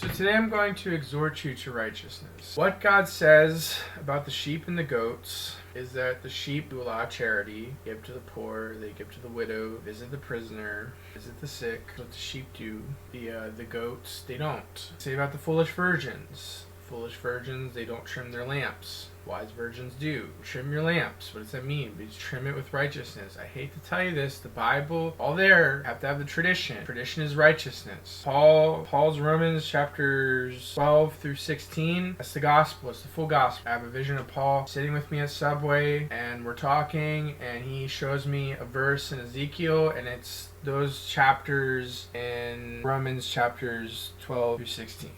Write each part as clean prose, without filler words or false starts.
So today I'm going to exhort you to righteousness. What God says about the sheep and the goats is that the sheep do a lot of charity, give to the poor, they give to the widow, visit the prisoner, visit the sick. That's what the sheep do. The goats, they don't. Say about the foolish virgins. Foolish virgins, they don't trim their lamps. Wise virgins do. Trim your lamps. What does that mean? Because trim it with righteousness. I hate to tell you this, the Bible, all there, have to have the tradition. Tradition is righteousness. Paul's Romans chapters 12 through 16, that's the gospel. It's the full gospel. I have a vision of Paul sitting with me at Subway, and we're talking, and he shows me a verse in Ezekiel, and it's those chapters in Romans chapters 12 through 16.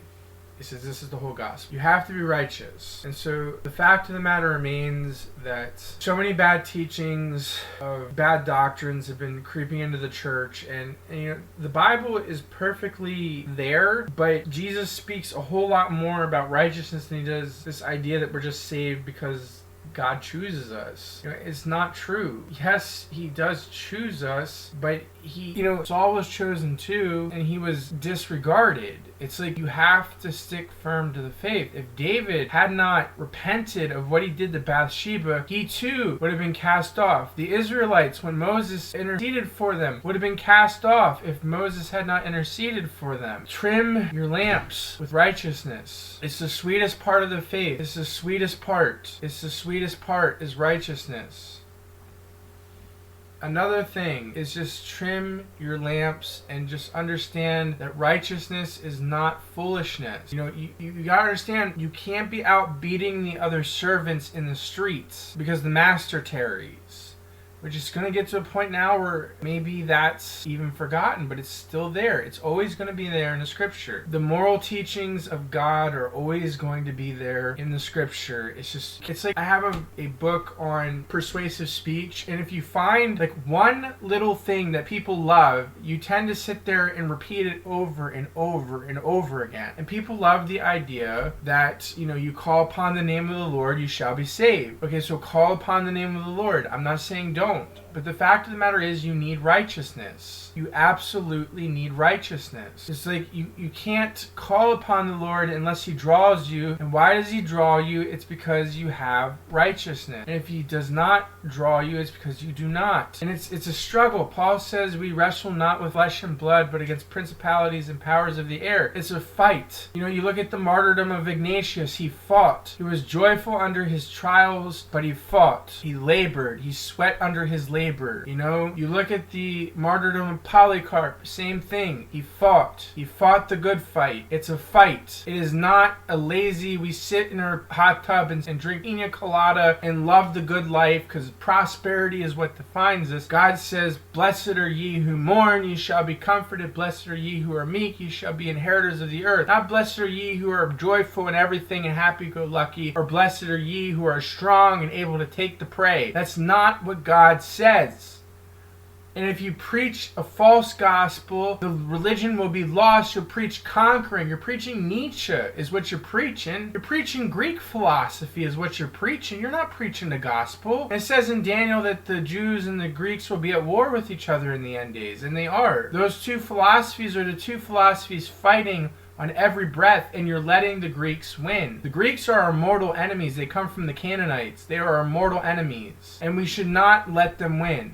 He says this is the whole gospel. You have to be righteous. And so the fact of the matter remains that so many bad teachings of bad doctrines have been creeping into the church. And you know, the Bible is perfectly there, but Jesus speaks a whole lot more about righteousness than he does this idea that we're just saved because God chooses us. You know, it's not true. Yes, he does choose us, but Saul was chosen too, and he was disregarded. It's like you have to stick firm to the faith. If David had not repented of what he did to Bathsheba, he too would have been cast off. The Israelites, when Moses interceded for them, would have been cast off if Moses had not interceded for them. Trim your lamps with righteousness. It's the sweetest part of the faith. It's the sweetest part. It's the sweetest part is righteousness. Another thing is just trim your lamps and just understand that righteousness is not foolishness. You know, you gotta understand, you can't be out beating the other servants in the streets because the master tarries. We're just going to get to a point now where maybe that's even forgotten, but it's still there. It's always going to be there in the scripture. The moral teachings of God are always going to be there in the scripture. It's like I have a book on persuasive speech, and if you find like one little thing that people love, you tend to sit there and repeat it over and over and over again. And people love the idea that, you call upon the name of the Lord, you shall be saved. Okay, so call upon the name of the Lord. I'm not saying don't. But the fact of the matter is you need righteousness. You absolutely need righteousness. It's like you can't call upon the Lord unless he draws you. And why does he draw you? It's because you have righteousness. And if he does not draw you, it's because you do not. And it's a struggle. Paul says we wrestle not with flesh and blood, but against principalities and powers of the air. It's a fight. You look at the martyrdom of Ignatius. He fought. He was joyful under his trials, but he fought. He labored. He sweat under his labor. You look at the martyrdom of Polycarp, same thing. He fought. He fought the good fight. It's a fight. It is not a lazy, we sit in our hot tub and drink pina colada and love the good life because prosperity is what defines us. God says, blessed are ye who mourn, ye shall be comforted. Blessed are ye who are meek, ye shall be inheritors of the earth. Not blessed are ye who are joyful in everything and happy-go-lucky, or blessed are ye who are strong and able to take the prey. That's not what God says. And if you preach a false gospel, the religion will be lost. You'll preach conquering. You're preaching Nietzsche is what you're preaching. You're preaching Greek philosophy is what you're preaching. You're not preaching the gospel. And it says in Daniel that the Jews and the Greeks will be at war with each other in the end days. And they are. Those two philosophies are the two philosophies fighting on every breath, and you're letting the Greeks win. The Greeks are our mortal enemies. They come from the Canaanites. They are our mortal enemies. And we should not let them win.